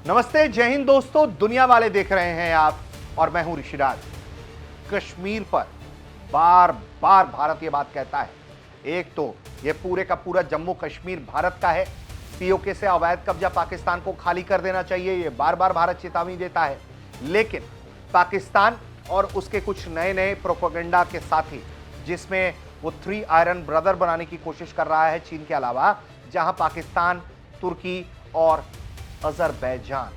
नमस्ते, जय हिंद दोस्तों। दुनिया वाले देख रहे हैं आप और मैं हूं ऋषिराज। कश्मीर पर बार बार भारत ये बात कहता है, एक तो ये पूरे का पूरा जम्मू कश्मीर भारत का है, पीओके से अवैध कब्जा पाकिस्तान को खाली कर देना चाहिए, ये बार बार भारत चेतावनी देता है। लेकिन पाकिस्तान और उसके कुछ नए नए प्रोपेगेंडा के साथी, जिसमें वो थ्री आयरन ब्रदर बनाने की कोशिश कर रहा है चीन के अलावा, जहां पाकिस्तान, तुर्की और अजरबैजान,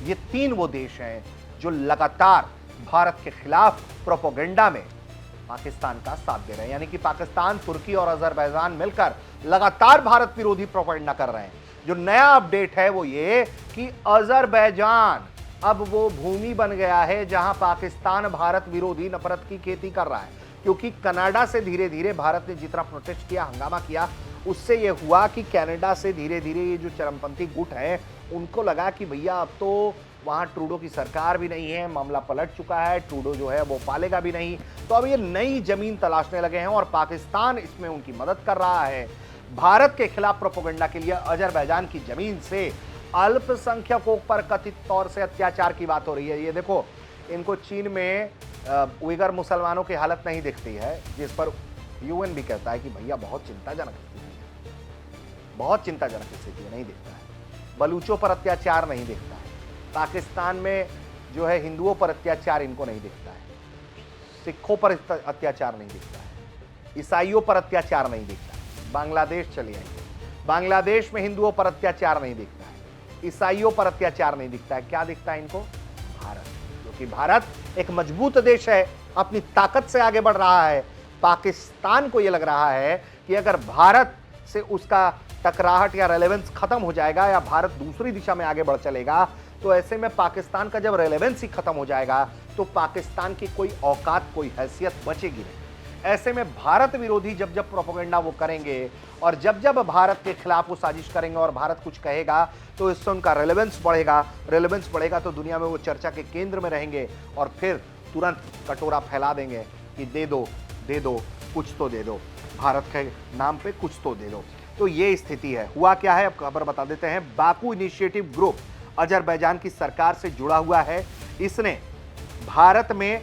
ये तीन वो देश हैं जो लगातार भारत के खिलाफ प्रोपेगेंडा में पाकिस्तान का साथ दे रहे हैं। यानी कि पाकिस्तान, तुर्की और अजरबैजान मिलकर लगातार भारत विरोधी प्रोपेगेंडा कर रहे हैं। जो नया अपडेट है वो ये कि अजरबैजान अब वो भूमि बन गया है जहां पाकिस्तान भारत विरोधी नफरत की खेती कर रहा है। क्योंकि कनाडा से धीरे धीरे भारत ने जितना प्रोटेस्ट किया, हंगामा किया, उससे ये हुआ कि कनाडा से धीरे धीरे ये जो चरमपंथी गुट है, उनको लगा कि भैया अब तो वहां ट्रूडो की सरकार भी नहीं है, मामला पलट चुका है, ट्रूडो जो है वो पालेगा भी नहीं, तो अब ये नई जमीन तलाशने लगे हैं और पाकिस्तान इसमें उनकी मदद कर रहा है। भारत के खिलाफ प्रोपेगेंडा के लिए अजरबैजान की जमीन से अल्पसंख्यकों पर कथित तौर से अत्याचार की बात हो रही है। ये देखो, इनको चीन में उइगर मुसलमानों की हालत नहीं दिखती है, जिस पर यूएन भी कहता है कि भैया बहुत चिंताजनक स्थिति है, बहुत चिंताजनक स्थिति है, नहीं दिखता है। बलूचों पर अत्याचार नहीं दिखता है, पाकिस्तान में जो है हिंदुओं पर अत्याचार इनको नहीं दिखता है, सिखों पर अत्याचार नहीं दिखता है, ईसाइयों पर अत्याचार नहीं दिखता है। बांग्लादेश चले आइए, बांग्लादेश में हिंदुओं पर अत्याचार नहीं दिखता है, ईसाइयों पर अत्याचार नहीं दिखता है। क्या दिखता है इनको? भारत। क्योंकि भारत एक मजबूत देश है, अपनी ताकत से आगे बढ़ रहा है। पाकिस्तान को यह लग रहा है कि अगर भारत से उसका टकराहट या रेलेवेंस खत्म हो जाएगा या भारत दूसरी दिशा में आगे बढ़ चलेगा, तो ऐसे में पाकिस्तान का जब रेलेवेंस ही खत्म हो जाएगा तो पाकिस्तान की कोई औकात, कोई हैसियत बचेगी नहीं। ऐसे में भारत विरोधी जब जब प्रोपेगेंडा वो करेंगे और जब जब भारत के खिलाफ वो साजिश करेंगे और भारत कुछ कहेगा, तो इससे उनका रेलेवेंस बढ़ेगा। रेलेवेंस बढ़ेगा तो दुनिया में वो चर्चा के केंद्र में रहेंगे और फिर तुरंत कटोरा फैला देंगे कि दे दो, कुछ तो दे दो, भारत के नाम पे कुछ तो दे दो। तो ये स्थिति है। हुआ क्या है, अब खबर बता देते हैं। बाकू इनिशिएटिव ग्रुप अजरबैजान की सरकार से जुड़ा हुआ है। इसने भारत में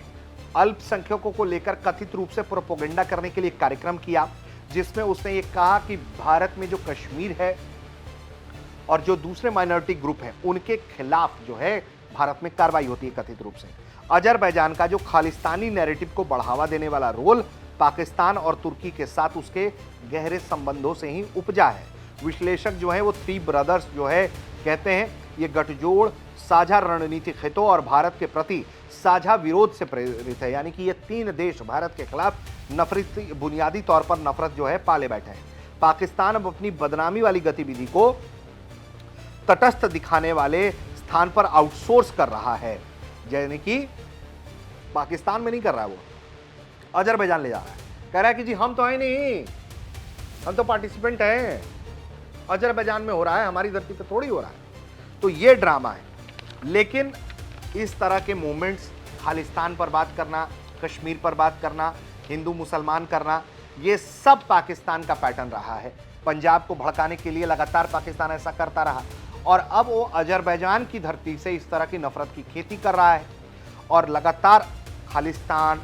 अल्पसंख्यकों को लेकर कथित रूप से प्रोपेगेंडा करने के लिए कार्यक्रम किया, जिसमें उसने ये कहा कि भारत में जो कश्मीर है और जो दूसरे माइनॉरिटी ग्रुप हैं, उनके खिलाफ जो है भारत में कार्रवाई होती है कथित रूप से। अजरबैजान का जो खालिस्तानी नैरेटिव को बढ़ावा देने वाला रोल पाकिस्तान और तुर्की के साथ उसके गहरे संबंधों से ही उपजा है। विश्लेषक जो है वो थ्री ब्रदर्स जो है कहते हैं ये गठजोड़ साझा रणनीतिक हितों और भारत के प्रति साझा विरोध से प्रेरित है। यानी कि ये तीन देश भारत के खिलाफ नफरत, बुनियादी तौर पर नफरत जो है पाले बैठे हैं। पाकिस्तान अब अपनी बदनामी वाली गतिविधि को तटस्थ दिखाने वाले स्थान पर आउटसोर्स कर रहा है। यानी कि पाकिस्तान में नहीं कर रहा है, वो अजरबैजान ले जा रहा है, कह रहा है कि जी हम तो है नहीं, हम तो पार्टिसिपेंट हैं, अजरबैजान में हो रहा है, हमारी धरती पे थोड़ी हो रहा है। तो ये ड्रामा है। लेकिन इस तरह के मूवमेंट्स, खालिस्तान पर बात करना, कश्मीर पर बात करना, हिंदू मुसलमान करना, ये सब पाकिस्तान का पैटर्न रहा है। पंजाब को भड़काने के लिए लगातार पाकिस्तान ऐसा करता रहा और अब वो अजरबैजान की धरती से इस तरह की नफरत की खेती कर रहा है और लगातार खालिस्तान,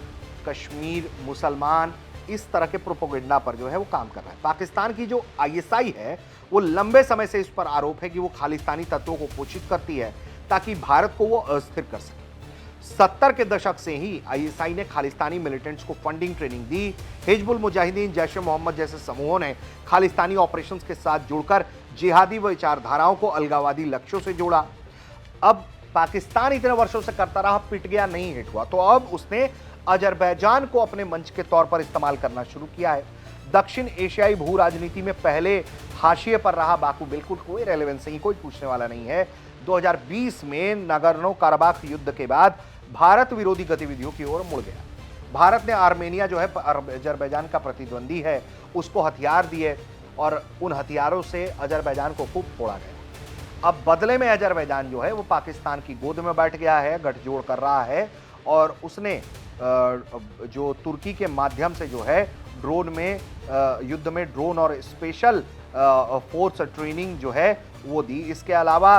कश्मीर, मुसलमान, इस तरह के प्रोपेगेंडा पर जो है वो काम कर रहा है। पाकिस्तान की जो आईएसआई है वो लंबे समय से इस पर आरोप है कि वो खालिस्तानी तत्वों को पोषित करती है ताकि भारत को वो अस्थिर कर सके। 70 के दशक से ही आईएसआई ने खालिस्तानी मिलिटेंट्स को फंडिंग, ट्रेनिंग दी। हिजबुल मुजाहिदीन, जैश-ए-मोहम्मद जैसे समूहों ने खालिस्तानी ऑपरेशंस के साथ जुड़कर जिहादी विचारधाराओं को अलगाववादी लक्ष्यों से जोड़ा। अब पाकिस्तान इतने वर्षों से करता रहा, पिट गया, नहीं हिट हुआ, तो अब उसने अजरबैजान को अपने मंच के तौर पर इस्तेमाल करना शुरू किया है। दक्षिण एशियाई भू राजनीति में पहले हाशिए पर रहा बाकू बिल्कुल कोई रेलेवेंस नहीं, कोई पूछने वाला नहीं है। 2020 में नागोर्नो कराबाख युद्ध के बाद भारत विरोधी गतिविधियों की ओर मुड़ गया। भारत ने आर्मेनिया जो है अजरबैजान का प्रतिद्वंदी है, उसको हथियार दिए और उन हथियारों से अजरबैजान को खूब फोड़ा गया। अब बदले में अजरबैजान जो है वो पाकिस्तान की गोद में बैठ गया है, गठजोड़ कर रहा है और उसने जो तुर्की के माध्यम से जो है ड्रोन में युद्ध में ड्रोन और स्पेशल फोर्स ट्रेनिंग जो है वो दी। इसके अलावा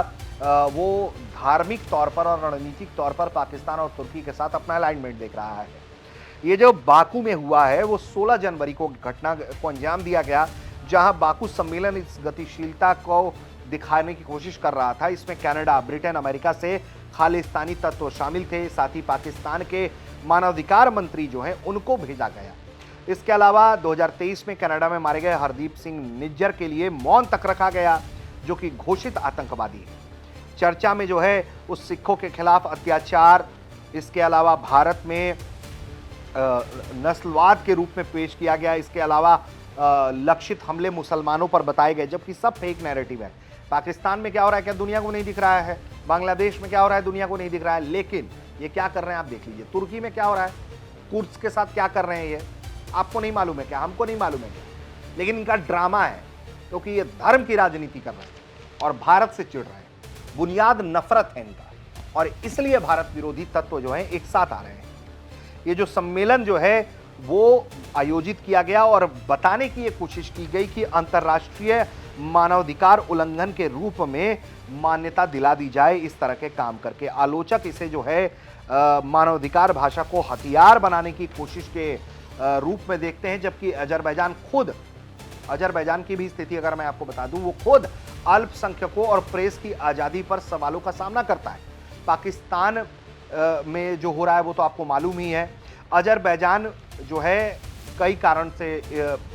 वो धार्मिक तौर पर और रणनीतिक तौर पर पाकिस्तान और तुर्की के साथ अपना अलाइनमेंट देख रहा है। ये जो बाकू में हुआ है वो 16 जनवरी को घटना को अंजाम दिया गया, जहां बाकू सम्मेलन इस गतिशीलता को दिखाने की कोशिश कर रहा था। इसमें कनाडा, ब्रिटेन, अमेरिका से खालिस्तानी तत्व शामिल थे। साथ ही पाकिस्तान के मानवाधिकार मंत्री जो हैं उनको भेजा गया। इसके अलावा 2023 में कनाडा में मारे गए हरदीप सिंह निज्जर के लिए मौन तक रखा गया, जो कि घोषित आतंकवादी है। चर्चा में जो है उस सिखों के खिलाफ अत्याचार, इसके अलावा भारत में नस्लवाद के रूप में पेश किया गया। इसके अलावा लक्षित हमले मुसलमानों पर बताए गए, जबकि सब फेक नैरेटिव है। पाकिस्तान में क्या हो रहा है क्या दुनिया को नहीं दिख रहा है? बांग्लादेश में क्या हो रहा है दुनिया को नहीं दिख रहा है? लेकिन ये क्या कर रहे हैं आप देख लीजिए। तुर्की में क्या हो रहा है, कुर्द्स के साथ क्या कर रहे हैं, ये आपको नहीं मालूम है क्या? हमको नहीं मालूम है क्या? लेकिन इनका ड्रामा है, क्योंकि ये धर्म की राजनीति कर रहे हैं और भारत से चिढ़ रहे हैं। बुनियाद नफरत है इनका, और इसलिए भारत विरोधी तत्व जो है एक साथ आ रहे हैं। ये जो सम्मेलन जो है वो आयोजित किया गया और बताने की ये कोशिश की गई कि अंतर्राष्ट्रीय मानवाधिकार उल्लंघन के रूप में मान्यता दिला दी जाए इस तरह के काम करके। आलोचक इसे जो है मानवाधिकार भाषा को हथियार बनाने की कोशिश के रूप में देखते हैं, जबकि अजरबैजान की भी स्थिति अगर मैं आपको बता दूं, वो खुद अल्पसंख्यकों और प्रेस की आज़ादी पर सवालों का सामना करता है। पाकिस्तान में जो हो रहा है वो तो आपको मालूम ही है। अजरबैजान जो है कई कारण से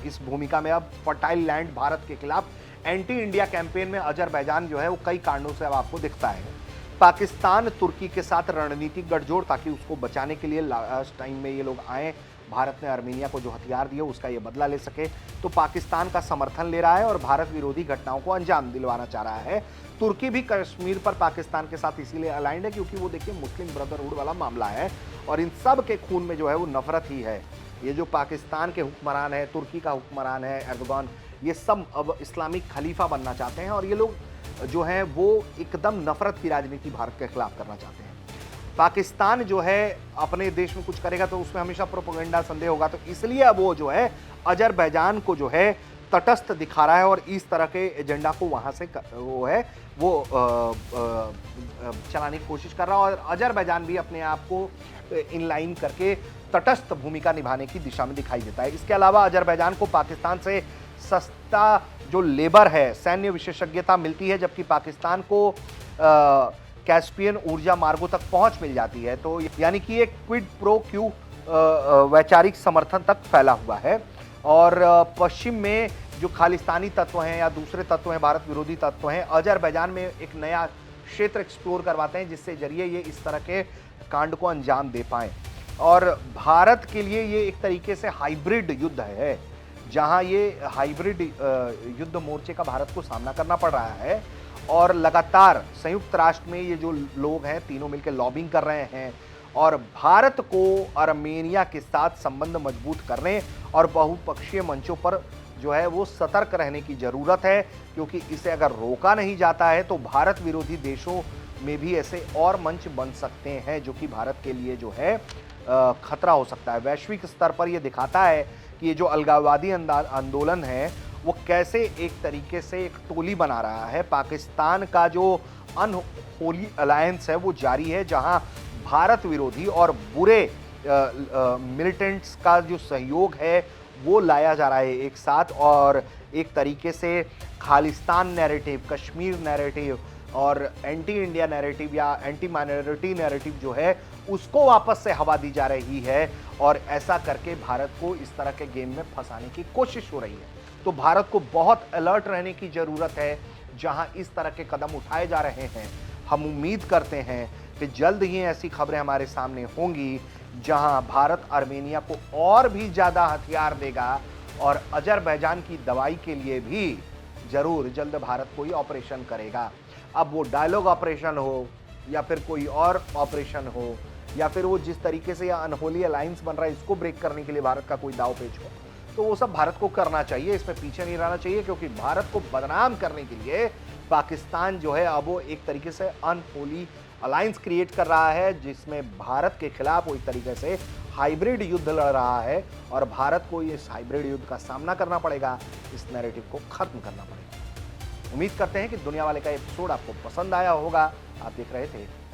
इस भूमिका में, अब फर्टाइल लैंड भारत के खिलाफ एंटी इंडिया कैंपेन में अजरबैजान जो है वो कई कारणों से अब आपको दिखता है। पाकिस्तान तुर्की के साथ रणनीतिक गठजोड़, ताकि उसको बचाने के लिए लास्ट टाइम में ये लोग आए। भारत ने आर्मीनिया को जो हथियार दिए उसका ये बदला ले सके, तो पाकिस्तान का समर्थन ले रहा है और भारत विरोधी घटनाओं को अंजाम दिलवाना चाह रहा है। तुर्की भी कश्मीर पर पाकिस्तान के साथ इसीलिए अलाइंड है क्योंकि वो देखिए मुस्लिम ब्रदरहुड वाला मामला है, और इन सब के खून में जो है वो नफरत ही है। ये जो पाकिस्तान के हुक्मरान है, तुर्की का हुक्मरान है एर्दोगान, ये सब अब इस्लामिक खलीफा बनना चाहते हैं, और ये लोग जो हैं वो एकदम नफरत की राजनीति भारत के खिलाफ करना चाहते हैं। पाकिस्तान जो है अपने देश में कुछ करेगा तो उसमें हमेशा प्रोपेगेंडा संदेह होगा, तो इसलिए अब वो जो है अजरबैजान को जो है तटस्थ दिखा रहा है और इस तरह के एजेंडा को वहां से चलाने की कोशिश कर रहा है, और अजरबैजान भी अपने आप को इनलाइन करके तटस्थ भूमिका निभाने की दिशा में दिखाई देता है। इसके अलावा अजरबैजान को पाकिस्तान से सस्ता जो लेबर है, सैन्य विशेषज्ञता मिलती है, जबकि पाकिस्तान को कैस्पियन ऊर्जा मार्गों तक पहुंच मिल जाती है। तो यानी कि एक क्विड प्रो क्यू वैचारिक समर्थन तक फैला हुआ है, और पश्चिम में जो खालिस्तानी तत्व हैं या दूसरे तत्व हैं, भारत विरोधी तत्व हैं, अजरबैजान में एक नया क्षेत्र एक्सप्लोर करवाते हैं, जिससे जरिए ये इस तरह के कांड को अंजाम दे पाएं। और भारत के लिए ये एक तरीके से हाइब्रिड युद्ध है, जहां ये हाइब्रिड युद्ध मोर्चे का भारत को सामना करना पड़ रहा है, और लगातार संयुक्त राष्ट्र में ये जो लोग हैं तीनों मिलकर लॉबिंग कर रहे हैं, और भारत को आर्मेनिया के साथ संबंध मजबूत करने और बहुपक्षीय मंचों पर जो है वो सतर्क रहने की जरूरत है, क्योंकि इसे अगर रोका नहीं जाता है तो भारत विरोधी देशों में भी ऐसे और मंच बन सकते हैं, जो कि भारत के लिए जो है खतरा हो सकता है। वैश्विक स्तर पर यह दिखाता है कि ये जो अलगाववादी आंदोलन है वो कैसे एक तरीके से एक टोली बना रहा है। पाकिस्तान का जो अनहोली अलायंस है वो जारी है, जहां भारत विरोधी और बुरे मिलिटेंट्स का जो सहयोग है वो लाया जा रहा है एक साथ, और एक तरीके से खालिस्तान नैरेटिव, कश्मीर नैरेटिव और एंटी इंडिया नैरेटिव या एंटी माइनॉरिटी नैरेटिव जो है उसको वापस से हवा दी जा रही है, और ऐसा करके भारत को इस तरह के गेम में फंसाने की कोशिश हो रही है। तो भारत को बहुत अलर्ट रहने की ज़रूरत है जहां इस तरह के कदम उठाए जा रहे हैं। हम उम्मीद करते हैं कि जल्द ही ऐसी खबरें हमारे सामने होंगी जहां भारत आर्मेनिया को और भी ज़्यादा हथियार देगा, और अजरबैजान की दवाई के लिए भी ज़रूर जल्द भारत कोई ऑपरेशन करेगा। अब वो डायलॉग ऑपरेशन हो या फिर कोई और ऑपरेशन हो, या फिर वो जिस तरीके से यह अनहोली अलायंस बन रहा है इसको ब्रेक करने के लिए भारत का कोई दाव पेच हो, तो वो सब भारत को करना चाहिए, इसमें पीछे नहीं रहना चाहिए, क्योंकि भारत को बदनाम करने के लिए पाकिस्तान जो है अब वो एक तरीके से अनहोली अलायंस क्रिएट कर रहा है, जिसमें भारत के खिलाफ वो एक तरीके से हाइब्रिड युद्ध लड़ रहा है, और भारत को इस हाइब्रिड युद्ध का सामना करना पड़ेगा, इस नैरेटिव को खत्म करना पड़ेगा। उम्मीद करते हैं कि दुनिया वाले का एपिसोड आपको पसंद आया होगा। आप देख रहे थे